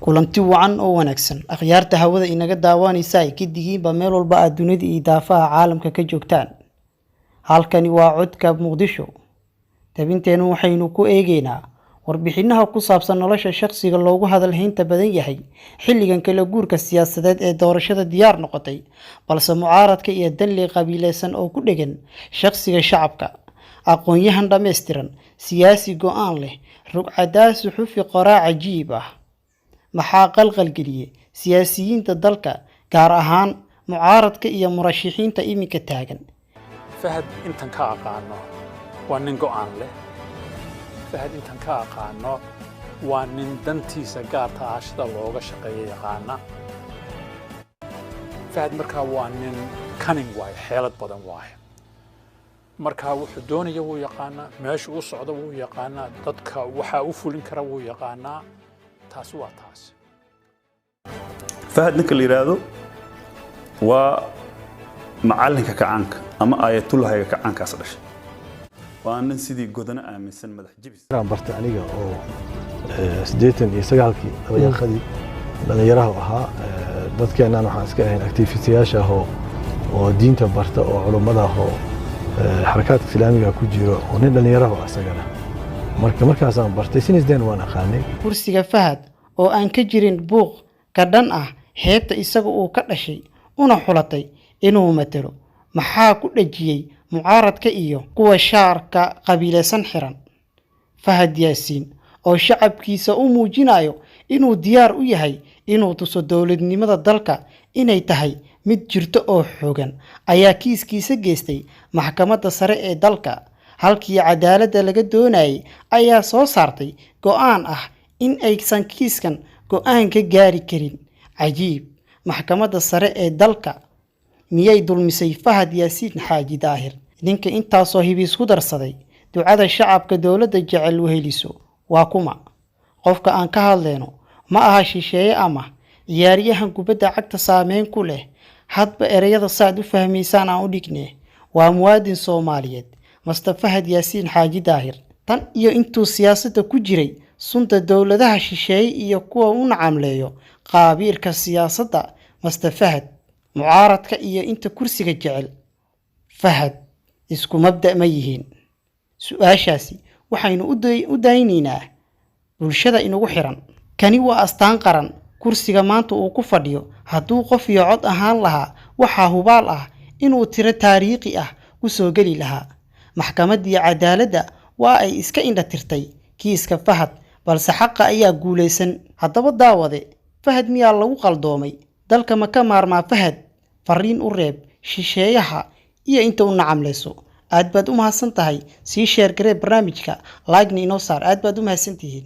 kulanti wacan oo wanaagsan akhyaarta hawada inaga daawanaysa ay kidigiinba meel walba aad dunida iyo daafaha caalamka ka joogtaan halkani waa codka Muqdisho tabinteenu waxaynu ku eegeynaa warbixinaha ku saabsan nolosha shakhsiga loogu hadal haynta badan yahay xilligan kala guurka siyaasadeed ee doorashada diyaar noqotay balse mucaaradka iyo danli qabiileysan oo ku dhagan shakhsiga shacabka aqoon-yahan dhameystiran siyaasi go'aan leh rugcadaas suxufi qoraa cajiib ah maxaa qalqalgeliyay siyaasiyiinta dalka gaar ahaan mucaaradka iyo murashaxiinta iminka taagan fahad intan ka aqaano waa nin go'aan leh fahad intan ka aqaano waa nin dantiisa gaarka ah sida looga shaqeeyo yaqaana fahad markaa waa nin cunning waay xeelad badan waay markaa wuxuu doonaya wuu yaqaanaa meesha uu socdo wuu yaqaanaa dadka waxa uu fulin kara wuu yaqaanaa taas waa taas fahad ninka la yiraahdo waa macallinka kacaanka ama aayatullahayga kacaankaas dhashay waa nin sidii godana aaminsan madax jibis aan bartay aniga oo 89kii dabayaqadii dhalinyaraha ahaa dadkeenan waxaan iska ahayn activistiyaasha oo diinta barta oo culimada oo xarakaadka islaamiga ku jiro oo nin dhalinyaraha asagana markaas aan bartay sinisdeen waan aqaanay kursiga fahad oo aan ka jirin buuq ka dhan ah heebta isaga uu ka dhashay una xulatay inuu matalo maxaa ku dhajiyay mucaaradka iyo kuwa shaarka qabiileysan xiran fahad yaasiin oo shacabkiisa u muujinayo inuu diyaar u yahay inuu tuso dawladnimada dalka inay tahay mid jirto oo xoogan ayaa kiiskiisa geystay maxkamadda sare ee dalka halkii cadaaladda laga doonayay ayaa soo saartay go'aan ah in aysan kiiskan go'aan ka gaari karin cajiib maxkamadda sare ee dalka miyay dulmisay fahad yaasiin xaaji daahir ninka intaasoo hibiis ku darsaday ducada shacabka dawladda jecel weheliso waa kuma qofka aan ka hadleyno ma aha shisheeye ama ciyaaryahan kubadda cagta saameyn ku leh hadba ereyada saad u fahmaysaan aan u dhignee waa muwaadin Soomaaliyeed Fahad Yaasiin xaaji daahir tan iyo intuu siyaasadda ku jiray sunta dawladaha shisheeye iyo kuwa u nacamleeyo qaabiirka siyaasadda Fahad mucaaradka iyo inta kursiga jecel fahad isku mabda ma yihiin su'aashaasi waxaynu u daynaynaa bulshada inagu xiran kani waa astaan qaran kursiga maanta uu ku fadhiyo hadduu qof iyo cod ahaan lahaa waxaa hubaal ah inuu tiro taariikhi ah ku soo geli lahaa maxkamaddii cadaaladda waa ay iska indha tirtay kiiska fahad balse xaqa ayaa guuleysan haddaba daawade fahad miyaa lagu qaldoomay dalka ma ka maarmaa fahad fariin u reeb shisheeyaha iyo inta u nacamleyso aad baad u mahadsan tahay sii sheer garee barnaamijka like-na inoo saar aad baad u mahadsantihiin